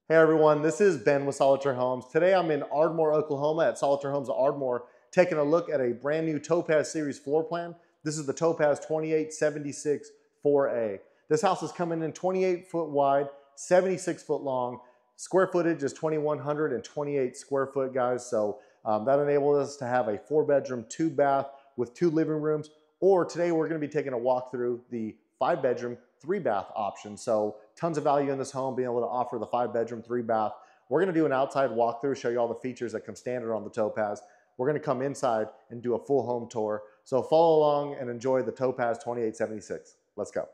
Hey everyone, this is Ben with Solitaire Homes. Today I'm in Ardmore, Oklahoma at Solitaire Homes of Ardmore, taking a look at a brand new Topaz series floor plan. This is the Topaz 28764A. This house is coming in 28 foot wide, 76 foot long. Square footage is 2,128 square foot, guys. So that enables us to have a 4-bedroom, 2-bath with 2 living rooms. Or today we're going to be taking a walk through the 5-bedroom, 3-bath option. So tons of value in this home, being able to offer the 5-bedroom, 3-bath. We're going to do an outside walkthrough, show you all the features that come standard on the Topaz. We're going to come inside and do a full home tour. So follow along and enjoy the Topaz 2876. Let's go.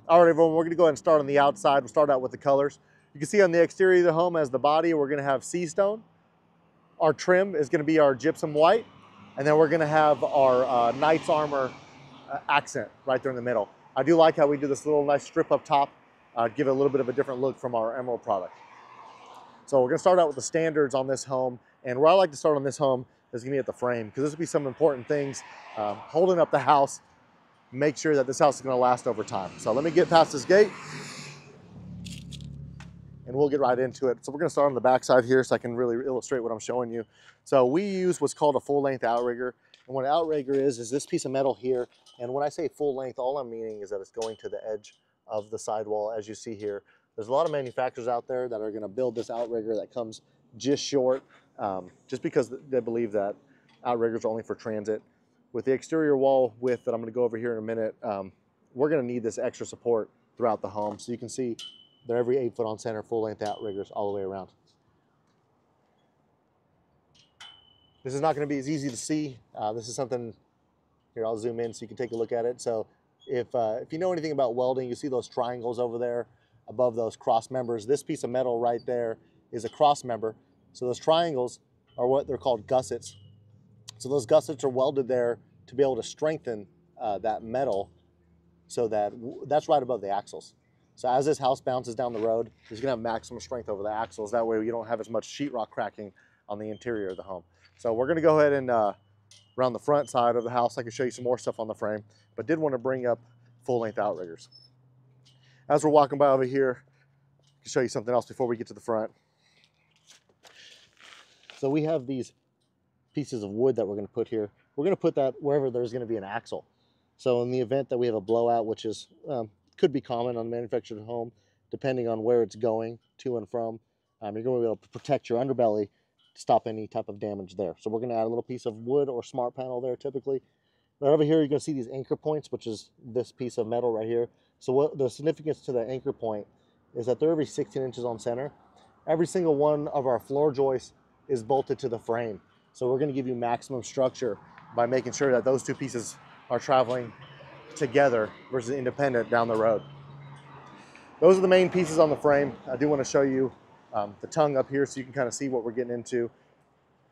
All right, everyone, we're going to go ahead and start on the outside. We'll start out with the colors. You can see on the exterior of the home as the body, we're going to have sea stone. Our trim is going to be our gypsum white. And then we're going to have our Knight's Armor accent right there in the middle. I do like how we do this little nice strip up top, give it a little bit of a different look from our Emerald product. So we're going to start out with the standards on this home, and where I like to start on this home is going to be at the frame, because this will be some important things holding up the house, make sure that this house is going to last over time. So let me get past this gate and we'll get right into it. So we're going to start on the back side here so I can really illustrate what I'm showing you. So we use what's called a full-length outrigger. And what an outrigger is this piece of metal here. And when I say full length, all I'm meaning is that it's going to the edge of the sidewall, as you see here. There's a lot of manufacturers out there that are going to build this outrigger that comes just short, just because they believe that outriggers are only for transit. With the exterior wall width that I'm going to go over here in a minute, we're going to need this extra support throughout the home. So you can see they're every 8 foot on center, full length outriggers all the way around. This is not going to be as easy to see. This is something, here I'll zoom in so you can take a look at it. So if you know anything about welding, you see those triangles over there above those cross members. This piece of metal right there is a cross member. So those triangles are what they're called gussets. So those gussets are welded there to be able to strengthen that metal, so that's right above the axles. So as this house bounces down the road, it's going to have maximum strength over the axles. That way you don't have as much sheetrock cracking on the interior of the home. So we're going to go ahead and around the front side of the house. I can show you some more stuff on the frame, but did want to bring up full-length outriggers. As we're walking by over here, I can show you something else before we get to the front. So we have these pieces of wood that we're going to put here. We're going to put that wherever there's going to be an axle. So in the event that we have a blowout, which is could be common on a manufactured home, depending on where it's going to and from, you're going to be able to protect your underbelly to stop any type of damage there. So we're going to add a little piece of wood or smart panel there typically. Right over here, you're going to see these anchor points, which is this piece of metal right here. So what the significance to the anchor point is that they're every 16 inches on center. Every single one of our floor joists is bolted to the frame. So we're going to give you maximum structure by making sure that those two pieces are traveling together versus independent down the road. Those are the main pieces on the frame. I do want to show you the tongue up here so you can kind of see what we're getting into.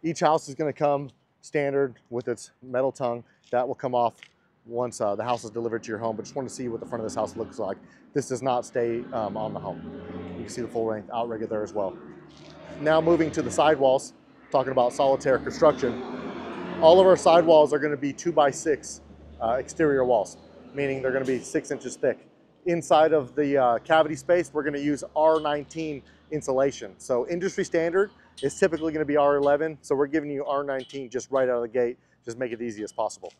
Each house is going to come standard with its metal tongue. That will come off once the house is delivered to your home, but just want to see what the front of this house looks like. This does not stay on the home. You can see the full-length outrigger there as well. Now moving to the sidewalls, talking about Solitaire construction. All of our sidewalls are going to be 2x6 exterior walls, meaning they're going to be 6 inches thick. Inside of the cavity space, we're going to use R19 insulation. So industry standard is typically going to be R11, so we're giving you R19 just right out of the gate, just make it easy as possible.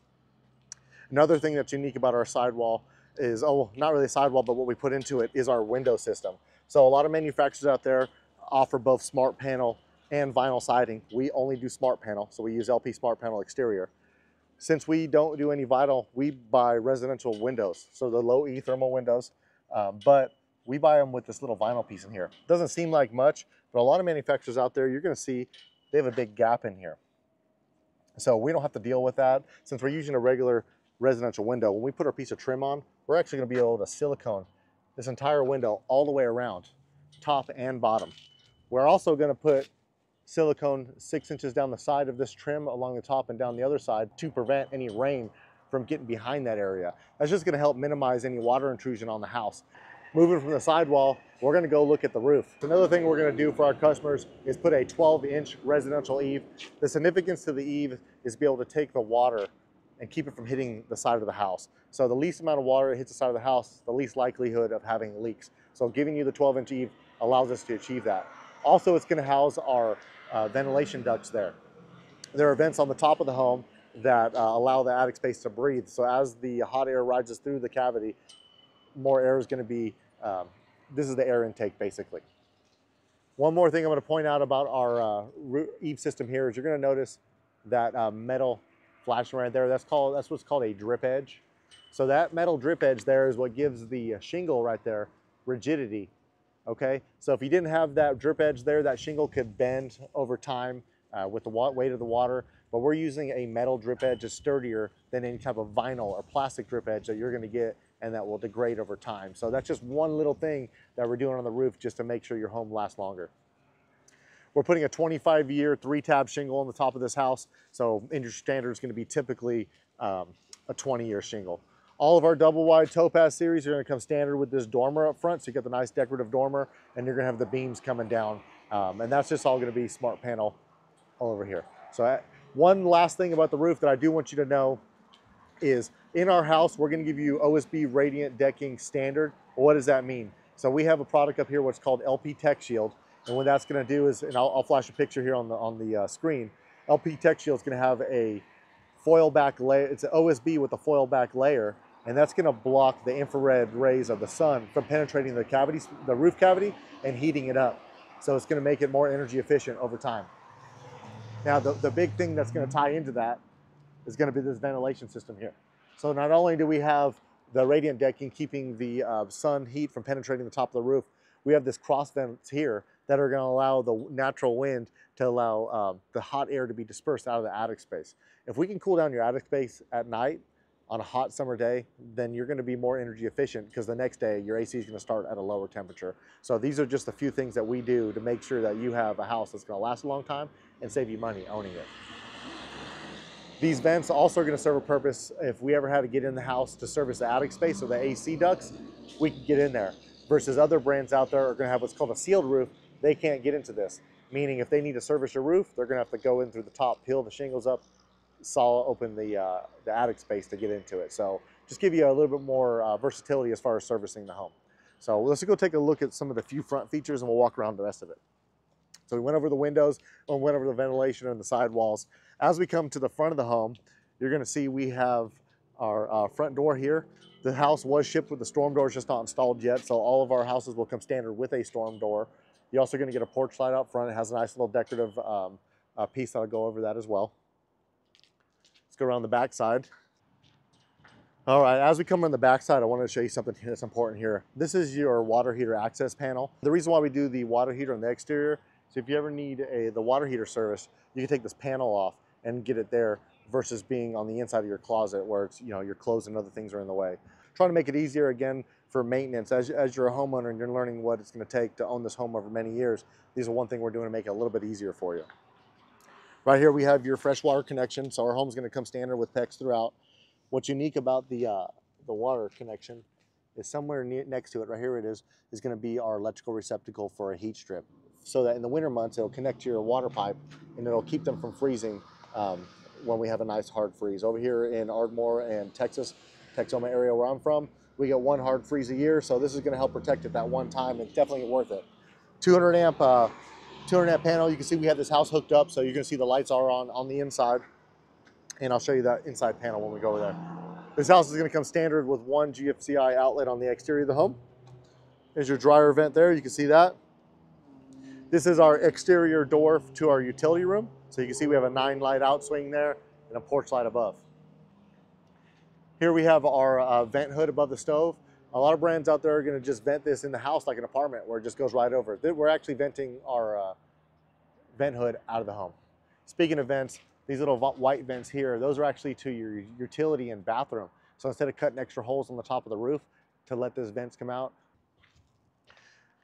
Another thing that's unique about our sidewall is, not really a sidewall, but what we put into it is our window system. So a lot of manufacturers out there offer both smart panel and vinyl siding. We only do smart panel, so we use LP smart panel exterior. Since we don't do any vinyl, we buy residential windows, so the low E thermal windows, but we buy them with this little vinyl piece in here. Doesn't seem like much, but a lot of manufacturers out there, you're going to see they have a big gap in here. So we don't have to deal with that. Since we're using a regular residential window, when we put our piece of trim on, we're actually going to be able to silicone this entire window all the way around, top and bottom. We're also going to put silicone 6 inches down the side of this trim along the top and down the other side to prevent any rain from getting behind that area. That's just going to help minimize any water intrusion on the house. Moving from the sidewall, we're going to go look at the roof. Another thing we're going to do for our customers is put a 12-inch residential eave. The significance to the eave is to be able to take the water and keep it from hitting the side of the house. So the least amount of water that hits the side of the house, the least likelihood of having leaks. So giving you the 12-inch eave allows us to achieve that. Also, it's going to house our ventilation ducts there. There are vents on the top of the home that allow the attic space to breathe. So as the hot air rises through the cavity, more air is going to be, this is the air intake basically. One more thing I'm going to point out about our eave system here is you're going to notice that metal flashing right there. That's what's called a drip edge. So that metal drip edge there is what gives the shingle right there rigidity. Okay, so if you didn't have that drip edge there, that shingle could bend over time with the weight of the water. But we're using a metal drip edge that's sturdier than any type of vinyl or plastic drip edge that you're going to get, and that will degrade over time. So that's just one little thing that we're doing on the roof just to make sure your home lasts longer. We're putting a 25-year 3-tab shingle on the top of this house. So industry standard is going to be typically a 20-year shingle. All of our double wide Topaz series are going to come standard with this dormer up front. So you get the nice decorative dormer, and you're going to have the beams coming down. And that's just all going to be smart panel all over here. So one last thing about the roof that I do want you to know is in our house, we're going to give you OSB radiant decking standard. What does that mean? So we have a product up here what's called LP Tech Shield. And what that's going to do is, and I'll flash a picture here on the screen. LP Tech Shield is going to have a foil back layer. It's an OSB with a foil back layer, and that's going to block the infrared rays of the sun from penetrating the cavities, the roof cavity, and heating it up. So it's going to make it more energy efficient over time. Now, the big thing that's going to tie into that is going to be this ventilation system here. So not only do we have the radiant decking keeping the sun heat from penetrating the top of the roof, we have this cross vents here that are going to allow the natural wind to allow the hot air to be dispersed out of the attic space. If we can cool down your attic space at night on a hot summer day, then you're going to be more energy efficient because the next day your AC is going to start at a lower temperature. So these are just a few things that we do to make sure that you have a house that's going to last a long time and save you money owning it. These vents also are going to serve a purpose if we ever had to get in the house to service the attic space or the AC ducts, we can get in there. Versus other brands out there are going to have what's called a sealed roof. They can't get into this, meaning if they need to service your roof, they're going to have to go in through the top, peel the shingles up, saw open the attic space to get into it. So just give you a little bit more versatility as far as servicing the home. So let's go take a look at some of the few front features and we'll walk around the rest of it. So we went over the windows and went over the ventilation and the sidewalls. As we come to the front of the home, you're going to see we have our front door here. The house was shipped with the storm door, it's just not installed yet. So all of our houses will come standard with a storm door. You're also going to get a porch light out front. It has a nice little decorative piece that'll go over that as well. Let's go around the back side. All right, as we come on the back side, I wanted to show you something that's important here. This is your water heater access panel. The reason why we do the water heater on the exterior is if you ever need the water heater service, you can take this panel off and get it there versus being on the inside of your closet where it's, your clothes and other things are in the way. Trying to make it easier again for maintenance. As you're a homeowner and you're learning what it's going to take to own this home over many years, these are one thing we're doing to make it a little bit easier for you. Right here we have your freshwater connection. So our home's going to come standard with PEX throughout. What's unique about the water connection is somewhere next to it, right here it is going to be our electrical receptacle for a heat strip. So that in the winter months, it'll connect to your water pipe and it'll keep them from freezing when we have a nice hard freeze. Over here in Ardmore and Texas, Texoma area where I'm from, we get one hard freeze a year. So this is going to help protect it that one time. It's definitely worth it. 200 amp panel. You can see we have this house hooked up. So you're going to see the lights are on the inside. And I'll show you that inside panel when we go over there. This house is going to come standard with one GFCI outlet on the exterior of the home. There's your dryer vent there. You can see that. This is our exterior door to our utility room. So you can see we have a 9-light out swing there and a porch light above. Here we have our vent hood above the stove. A lot of brands out there are going to just vent this in the house like an apartment where it just goes right over. We're actually venting our vent hood out of the home. Speaking of vents, these little white vents here, those are actually to your utility and bathroom. So instead of cutting extra holes on the top of the roof to let those vents come out,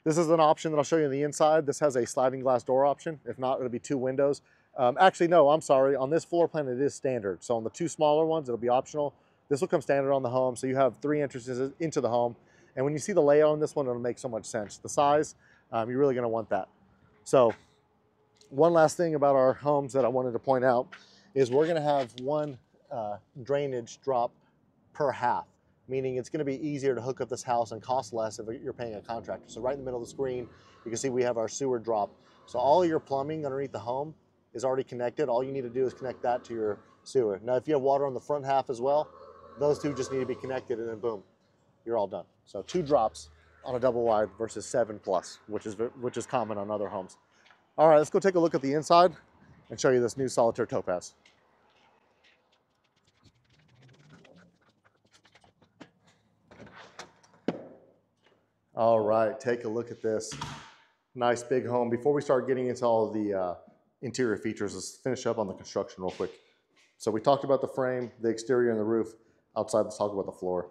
this is an option that I'll show you on the inside. This has a sliding glass door option. If not, it'll be 2 windows. Actually, no, I'm sorry. On this floor plan, it is standard. So on the 2 smaller ones, it'll be optional. This will come standard on the home. So you have 3 entrances into the home. And when you see the layout on this one, it'll make so much sense. The size, you're really going to want that. So one last thing about our homes that I wanted to point out is we're going to have one drainage drop per half. meaning it's going to be easier to hook up this house and cost less if you're paying a contractor. So right in the middle of the screen, you can see we have our sewer drop. So all your plumbing underneath the home is already connected. All you need to do is connect that to your sewer. Now, if you have water on the front half as well, those two just need to be connected, and then boom, you're all done. So 2 drops on a double wide versus 7+, which is common on other homes. All right, let's go take a look at the inside and show you this new Solitaire Topaz. All right, take a look at this nice big home. Before we start getting into all of the interior features, let's finish up on the construction real quick. So we talked about the frame, the exterior, and the roof. Outside, let's talk about the floor.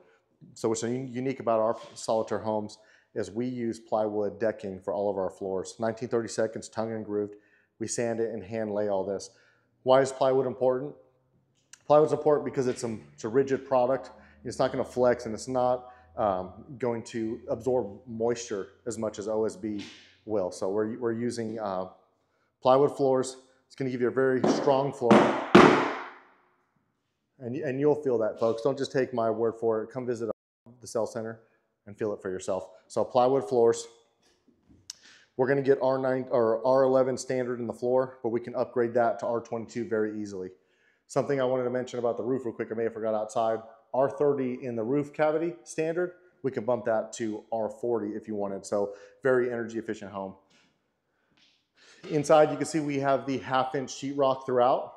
So what's unique about our Solitaire Homes is we use plywood decking for all of our floors. 1932, tongue and grooved. We sand it and hand lay all this. Why is plywood important? Plywood's important because it's a rigid product. It's not going to flex, and it's not going to absorb moisture as much as OSB will. So we're using plywood floors. It's going to give you a very strong floor. And you'll feel that, folks. Don't just take my word for it. Come visit the sales center and feel it for yourself. So plywood floors. We're going to get R9 or R11 standard in the floor, but we can upgrade that to R22 very easily. Something I wanted to mention about the roof real quick, I may have forgot outside. R30 in the roof cavity standard, we can bump that to R40 if you wanted. So very energy efficient home. Inside, you can see we have the 1/2-inch sheetrock throughout.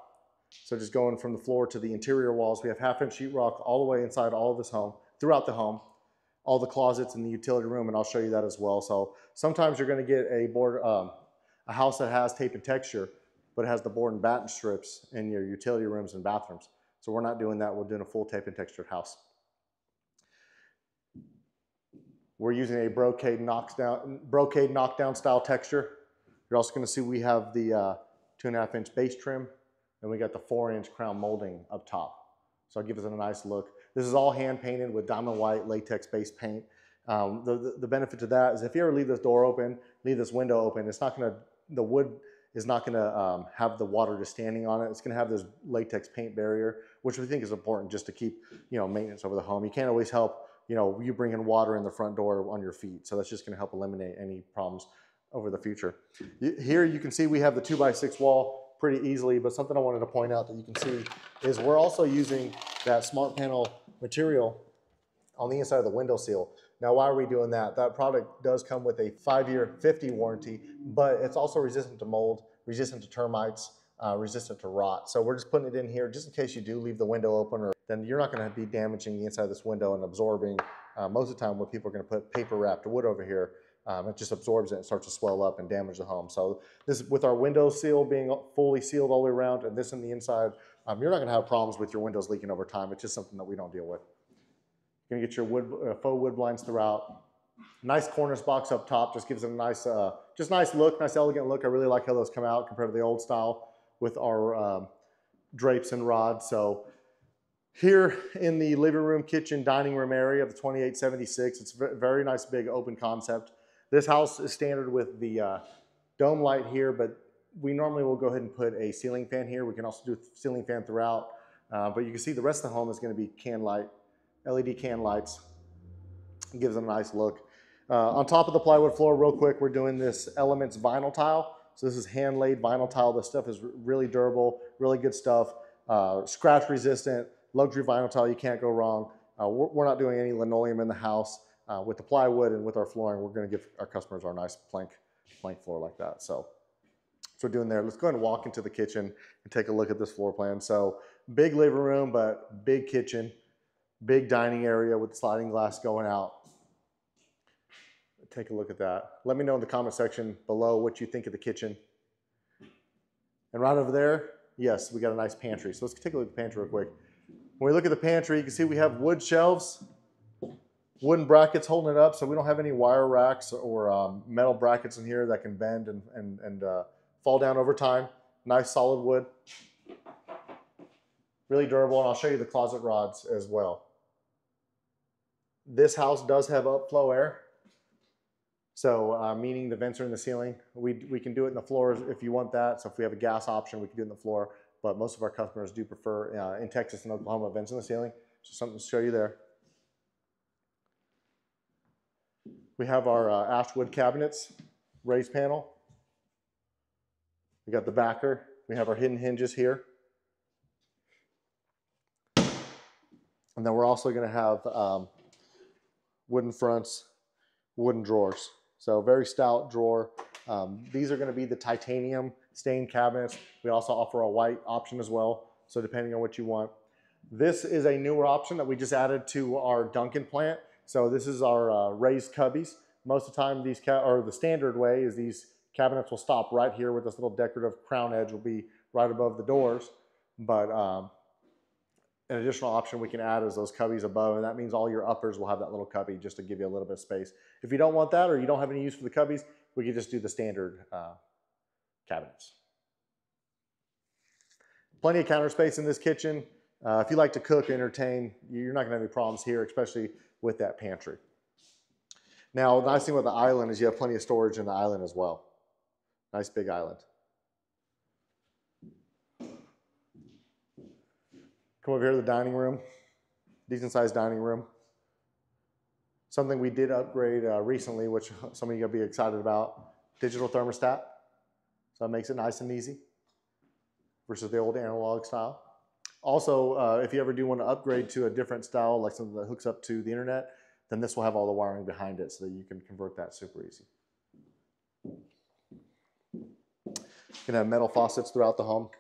So just going from the floor to the interior walls, we have 1/2-inch sheetrock all the way inside all of this home, throughout the home, all the closets in the utility room, and I'll show you that as well. So sometimes you're going to get a house that has tape and texture, but it has the board and batten strips in your utility rooms and bathrooms. So we're not doing that. We're doing a full tape and textured house. We're using a brocade knockdown style texture. You're also going to see we have the 2.5-inch base trim, and we got the 4-inch crown molding up top. So it gives it a nice look. This is all hand painted with diamond white latex based paint. The benefit to that is if you ever leave this door open, leave this window open, it's not going to, the wood is not going to have the water just standing on it. It's going to have this latex paint barrier, which we think is important just to keep, maintenance over the home. You can't always help, you bring in water in the front door on your feet. So that's just going to help eliminate any problems over the future. Here you can see we have the 2x6 wall pretty easily, but something I wanted to point out that you can see is we're also using that smart panel material on the inside of the window seal. Now, why are we doing that? That product does come with a 5-year 50 warranty, but it's also resistant to mold, resistant to termites, resistant to rot. So we're just putting it in here just in case you do leave the window open, or then you're not going to be damaging the inside of this window and absorbing. Most of the time when people are going to put paper wrapped wood over here, it just absorbs it and starts to swell up and damage the home. So this, with our window seal being fully sealed all the way around, and this in the inside, you're not going to have problems with your windows leaking over time. It's just something that we don't deal with. You're going to get your wood, faux wood blinds throughout. Nice cornice box up top, just gives it a nice, nice look, nice elegant look. I really like how those come out compared to the old style with our drapes and rods. So here in the living room, kitchen, dining room area of the 2876, it's a very nice big open concept. This house is standard with the dome light here, but we normally will go ahead and put a ceiling fan here. We can also do a ceiling fan throughout, but you can see the rest of the home is going to be can light, LED can lights. It gives it a nice look. On top of the plywood floor, real quick, we're doing this Elements vinyl tile. So this is hand-laid vinyl tile. This stuff is really durable, really good stuff. Scratch resistant, luxury vinyl tile, you can't go wrong. We're not doing any linoleum in the house. With the plywood and with our flooring, we're going to give our customers our nice plank floor like that. So we're doing there. Let's go ahead and walk into the kitchen and take a look at this floor plan. So big living room, but big kitchen, big dining area with sliding glass going out. Take a look at that. Let me know in the comment section below what you think of the kitchen. And right over there, yes, we got a nice pantry. So let's take a look at the pantry real quick. When we look at the pantry, you can see we have wood shelves, wooden brackets holding it up, so we don't have any wire racks or metal brackets in here that can bend and fall down over time. Nice solid wood. Really durable, and I'll show you the closet rods as well. This house does have upflow air, so meaning the vents are in the ceiling. We can do it in the floors if you want that, so if we have a gas option, we can do it in the floor, but most of our customers do prefer, in Texas and Oklahoma, vents in the ceiling, so something to show you there. We have our ashwood cabinets, raised panel. We got the backer. We have our hidden hinges here. And then we're also going to have wooden fronts, wooden drawers. So very stout drawer. These are going to be the titanium stained cabinets. We also offer a white option as well. So depending on what you want. This is a newer option that we just added to our Duncan plant. So this is our raised cubbies. Most of the time, the standard way is these cabinets will stop right here with this little decorative crown edge will be right above the doors. But an additional option we can add is those cubbies above, and that means all your uppers will have that little cubby just to give you a little bit of space. If you don't want that or you don't have any use for the cubbies, we can just do the standard cabinets. Plenty of counter space in this kitchen. If you like to cook, entertain, you're not going to have any problems here, especially with that pantry. Now, the nice thing with the island is you have plenty of storage in the island as well. Nice big island. Come over here to the dining room. Decent sized dining room. Something we did upgrade recently, which some of you will be excited about. Digital thermostat. So it makes it nice and easy versus the old analog style. Also, if you ever do want to upgrade to a different style, like something that hooks up to the internet, then this will have all the wiring behind it so that you can convert that super easy. You can have metal faucets throughout the home.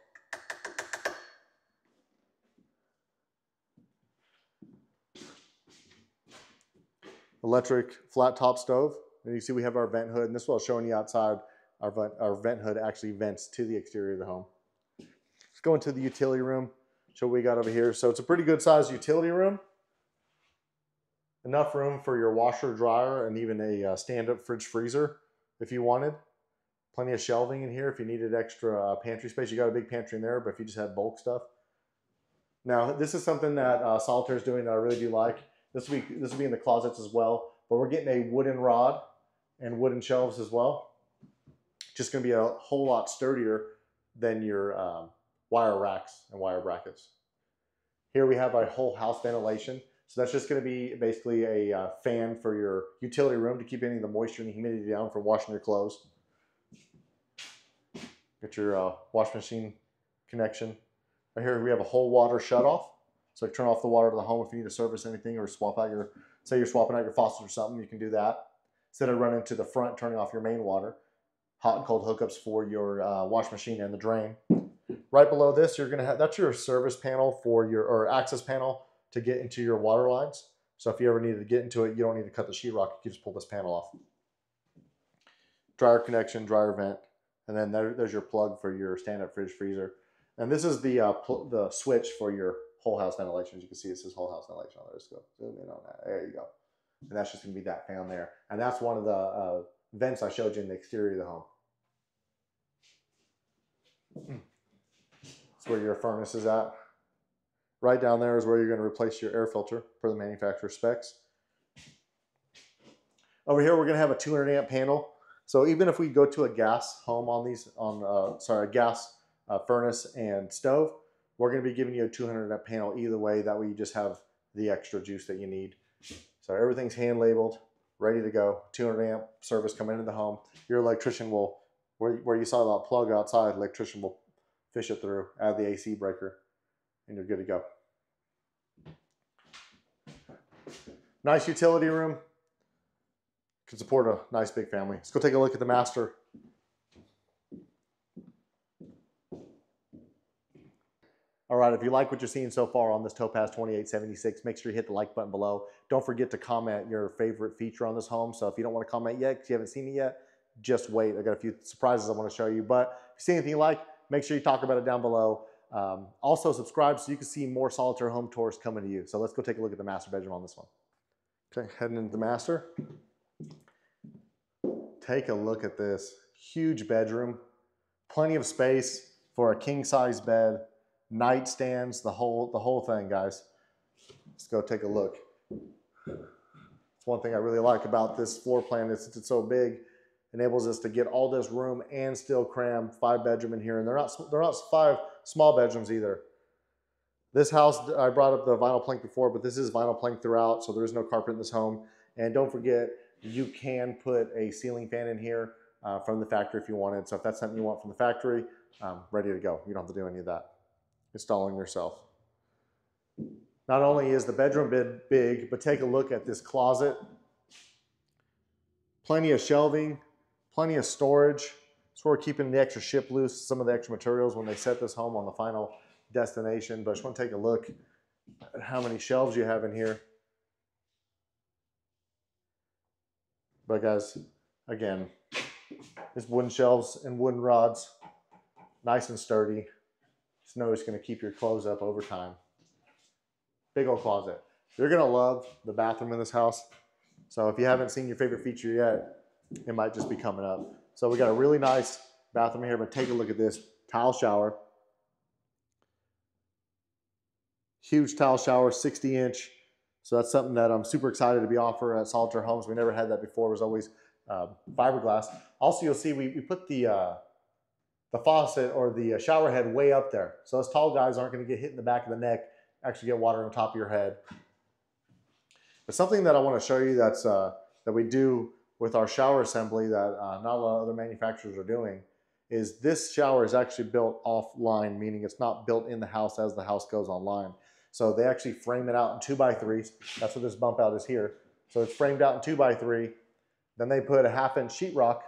Electric flat top stove. And you see we have our vent hood, and this is what I was showing you outside. Our vent hood actually vents to the exterior of the home. Let's go into the utility room. Show what we got over here. So it's a pretty good sized utility room. Enough room for your washer, dryer, and even a stand-up fridge freezer if you wanted. Plenty of shelving in here if you needed extra pantry space. You got a big pantry in there, but if you just had bulk stuff. Now, this is something that Solitaire is doing that I really do like. This will be in the closets as well, but we're getting a wooden rod and wooden shelves as well. Just going to be a whole lot sturdier than your wire racks and wire brackets. Here we have a whole house ventilation. So that's just going to be basically a fan for your utility room to keep any of the moisture and the humidity down from washing your clothes. Get your wash machine connection. Right here we have a whole water shutoff. So turn off the water to the home if you need to service anything or swap out your, say you're swapping out your faucets or something, you can do that. Instead of running to the front, turning off your main water. Hot and cold hookups for your wash machine and the drain. Right below this, you're gonna have, that's your service panel for your, or access panel to get into your water lines. So if you ever needed to get into it, you don't need to cut the sheetrock, you can just pull this panel off. Dryer connection, dryer vent, and then there's your plug for your stand-up fridge freezer. And this is the switch for your whole house ventilation. As you can see, it says whole house ventilation on there. Let's go zoom in on that. There you go. And that's just gonna be that fan there. And that's one of the vents I showed you in the exterior of the home. That's where your furnace is at. Right down there is where you're going to replace your air filter for the manufacturer specs. Over here, we're going to have a 200 amp panel. So even if we go to a gas home on these, a gas furnace and stove, we're going to be giving you a 200 amp panel either way. That way you just have the extra juice that you need. So everything's hand labeled, ready to go. 200 amp service coming into the home. Your electrician will, where you saw that plug outside, electrician will fish it through, add the AC breaker, and you're good to go. Nice utility room. Can support a nice big family. Let's go take a look at the master. All right, if you like what you're seeing so far on this Topaz 2876, make sure you hit the like button below. Don't forget to comment your favorite feature on this home. So if you don't want to comment yet because you haven't seen it yet, just wait. I got a few surprises I want to show you. But if you see anything you like, make sure you talk about it down below. Also subscribe so you can see more Solitaire home tours coming to you. So let's go take a look at the master bedroom on this one. Okay, heading into the master. Take a look at this huge bedroom. Plenty of space for a king size bed, nightstands, the whole thing, guys. Let's go take a look. It's one thing I really like about this floor plan is it's so big. Enables us to get all this room and still cram 5 bedroom in here. And they're not 5 small bedrooms either. This house, I brought up the vinyl plank before, but this is vinyl plank throughout, so there is no carpet in this home. And don't forget, You can put a ceiling fan in here from the factory if you wanted. So if that's something you want from the factory, ready to go. You don't have to do any of that. Installing yourself. Not only is the bedroom big, but take a look at this closet. Plenty of shelving, plenty of storage. So we're keeping the extra ship loose, some of the extra materials when they set this home on the final destination. But I just want to take a look at how many shelves you have in here. But guys, again, it's wooden shelves and wooden rods, nice and sturdy. Just know it's going to keep your clothes up over time. Big old closet. You're going to love the bathroom in this house. So if you haven't seen your favorite feature yet, it might just be coming up. So we got a really nice bathroom here, but take a look at this tile shower. Huge tile shower, 60-inch. So that's something that I'm super excited to be offering at Solitaire Homes. We never had that before. It was always fiberglass. Also, you'll see we put the faucet or the shower head way up there. So us tall guys aren't going to get hit in the back of the neck, actually get water on top of your head. But something that I want to show you that's that we do with our shower assembly that not a lot of other manufacturers are doing is this shower is actually built offline, meaning it's not built in the house as the house goes online. So they actually frame it out in 2x3s. That's what this bump out is here. So it's framed out in 2x3. Then they put a 1/2-inch sheetrock,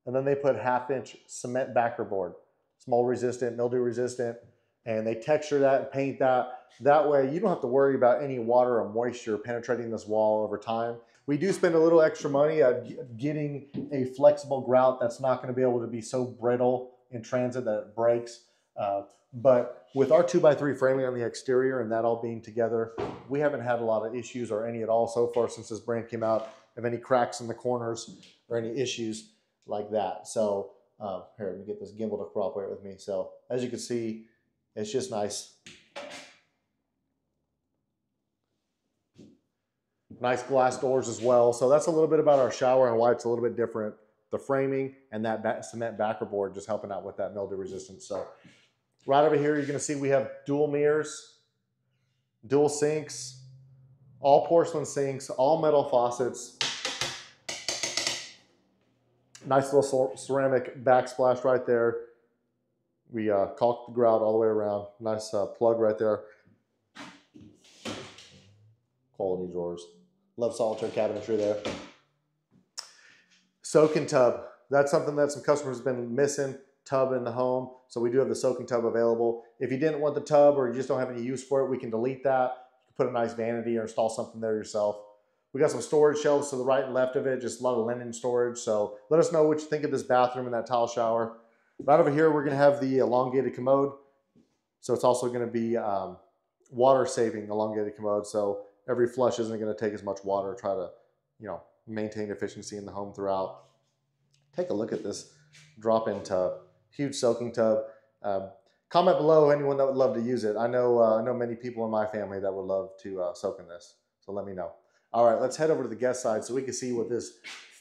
and then they put 1/2-inch cement backer board. It's mold resistant, mildew resistant, and they texture that and paint that. That way you don't have to worry about any water or moisture penetrating this wall over time. We do spend a little extra money at getting a flexible grout that's not going to be able to be so brittle in transit that it breaks. But with our 2x3 framing on the exterior and that all being together, we haven't had a lot of issues or any at all so far since this brand came out of any cracks in the corners or any issues like that. So here, let me get this gimbal to cooperate with me. So as you can see, it's just nice. Nice glass doors as well. So that's a little bit about our shower and why it's a little bit different. The framing and that cement backer board just helping out with that mildew resistance. So right over here, you're going to see we have dual mirrors, dual sinks, all porcelain sinks, all metal faucets. Nice little ceramic backsplash right there. We caulked the grout all the way around. Nice plug right there. Quality drawers. Love Solitaire cabinetry there. Soaking tub. That's something that some customers have been missing. Tub in the home. So we do have the soaking tub available. If you didn't want the tub or you just don't have any use for it, we can delete that. You can put a nice vanity or install something there yourself. We got some storage shelves to the right and left of it, just a lot of linen storage. So let us know what you think of this bathroom and that tile shower. Right over here, we're going to have the elongated commode. So it's also going to be water saving elongated commode. So every flush isn't going to take as much water. Try to, maintain efficiency in the home throughout. Take a look at this drop-in tub. Huge soaking tub. Comment below anyone that would love to use it. I know many people in my family that would love to soak in this. So let me know. All right, let's head over to the guest side so we can see what this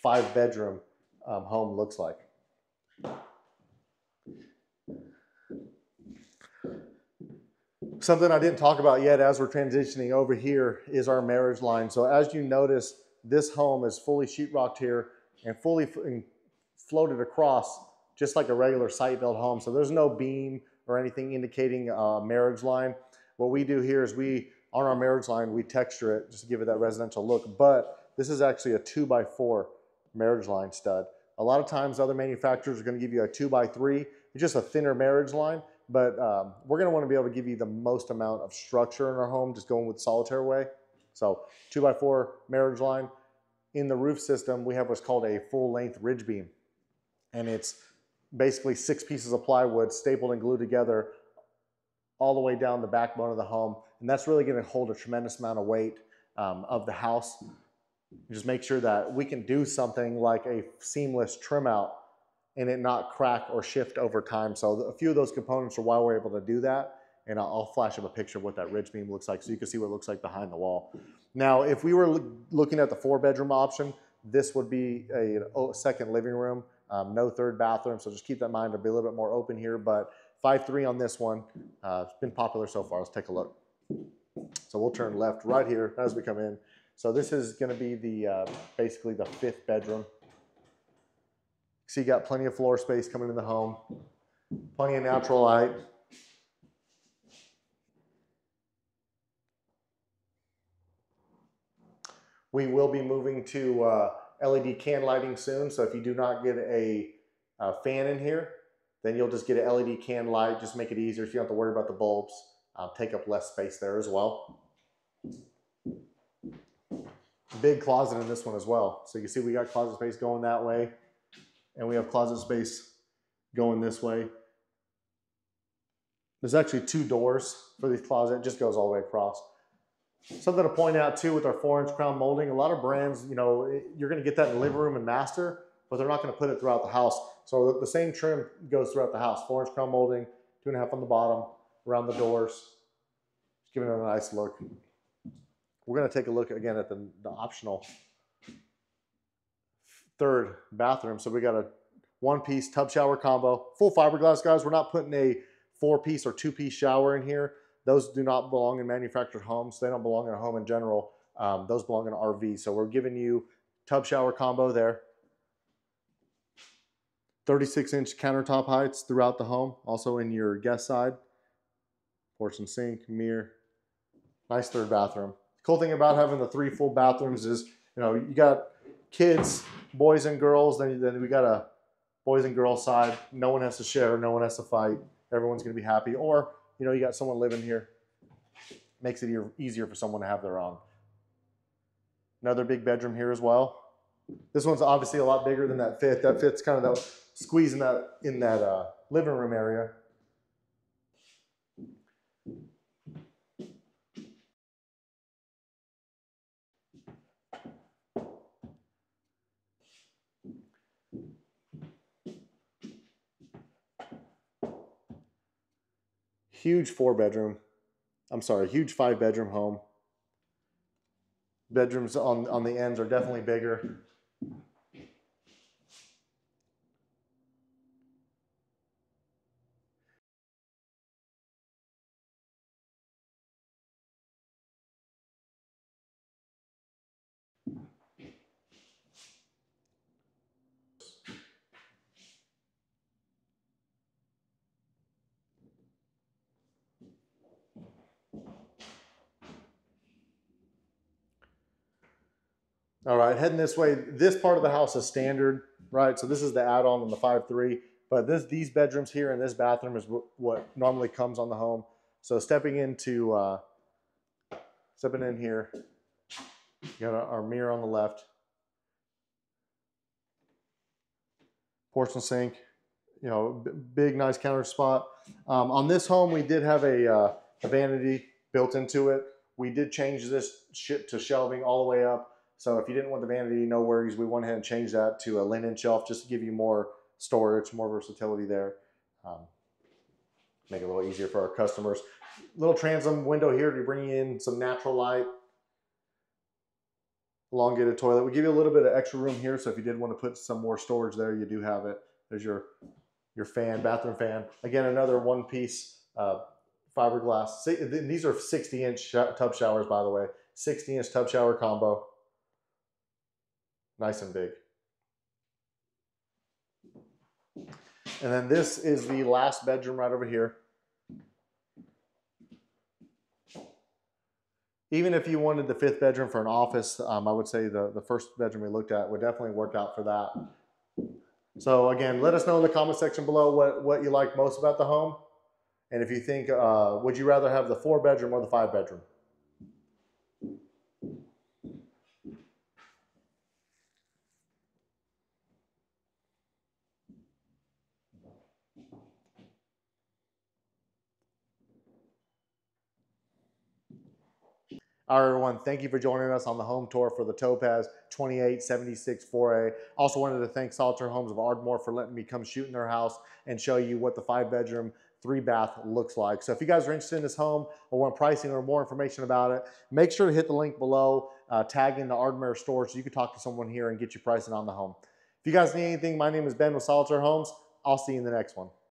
5-bedroom home looks like. Something I didn't talk about yet as we're transitioning over here is our marriage line. So as you notice, this home is fully sheetrocked here and fully floated across just like a regular site-built home. So there's no beam or anything indicating a marriage line. What we do here is on our marriage line, we texture it just to give it that residential look. But this is actually a 2x4 marriage line stud. A lot of times other manufacturers are going to give you a 2x3. It's just a thinner marriage line. But we're going to want to be able to give you the most amount of structure in our home, just going with Solitaire way. So 2x4 marriage line. In the roof system, we have what's called a full-length ridge beam. And it's basically 6 pieces of plywood stapled and glued together all the way down the backbone of the home. And that's really going to hold a tremendous amount of weight of the house. Just make sure that we can do something like a seamless trim out and it not crack or shift over time. So a few of those components are why we're able to do that. And I'll flash up a picture of what that ridge beam looks like so you can see what it looks like behind the wall. Now, if we were looking at the 4-bedroom option, this would be a second living room, no third bathroom. So just keep that in mind. It'll be a little bit more open here, but 5'3" on this one. It's been popular so far. Let's take a look. So we'll turn left right here as we come in. So this is going to be the basically the 5th bedroom. So you got plenty of floor space coming in the home, plenty of natural light. We will be moving to LED can lighting soon, so if you do not get a fan in here, then you'll just get an LED can light, just make it easier so you don't have to worry about the bulbs. Take up less space there as well. Big closet in this one as well. So you can see we got closet space going that way, and we have closet space going this way. There's actually 2 doors for this closet. It just goes all the way across. Something to point out too with our 4-inch crown molding, a lot of brands, you know, you're going to get that in the living room and master, but they're not going to put it throughout the house. So the same trim goes throughout the house. 4-inch crown molding, 2.5 on the bottom, around the doors. Just giving it a nice look. We're going to take a look again at the optional 3rd bathroom. So we got a 1-piece tub shower combo, full fiberglass, guys. We're not putting a 4-piece or 2-piece shower in here. Those do not belong in manufactured homes. They don't belong in a home in general. Those belong in an RV. So we're giving you tub shower combo there. 36-inch countertop heights throughout the home. Also in your guest side. Porch and sink, mirror. Nice 3rd bathroom. Cool thing about having the 3 full bathrooms is, you know, you got kids, boys and girls. Then we got a boys and girls side. No one has to share. No one has to fight. Everyone's going to be happy. Or, you know, you got someone living here. Makes it easier for someone to have their own. Another big bedroom here as well. This one's obviously a lot bigger than that 5th. That 5th's kind of that squeeze in that living room area. Huge 4-bedroom. I'm sorry, huge 5-bedroom home. Bedrooms on the ends are definitely bigger. All right, heading this way. This part of the house is standard, right? So this is the add-on on the 5.3, but these bedrooms here and this bathroom is what normally comes on the home. So stepping in here, you got our mirror on the left, porch and sink, you know, big nice counter spot. On this home, we did have a vanity built into it. We did change this to shelving all the way up. So if you didn't want the vanity, no worries. We went ahead and changed that to a linen shelf just to give you more storage, more versatility there. Make it a little easier for our customers. Little transom window here to bring in some natural light. Elongated toilet. We give you a little bit of extra room here, so if you did want to put some more storage there, you do have it. There's your fan, bathroom fan. Again, another 1-piece fiberglass. These are 60-inch tub showers, by the way. 60-inch tub shower combo. Nice and big. And then this is the last bedroom right over here. Even if you wanted the 5th bedroom for an office, I would say the 1st bedroom we looked at would definitely work out for that. So again, let us know in the comment section below what you like most about the home. And if you think, would you rather have the 4-bedroom or the 5-bedroom? All right, everyone, thank you for joining us on the home tour for the Topaz 28764A. Also wanted to thank Solitaire Homes of Ardmore for letting me come shoot in their house and show you what the 5-bedroom, 3-bath looks like. So if you guys are interested in this home or want pricing or more information about it, make sure to hit the link below, tag in the Ardmore store so you can talk to someone here and get you pricing on the home. If you guys need anything, my name is Ben with Solitaire Homes. I'll see you in the next one.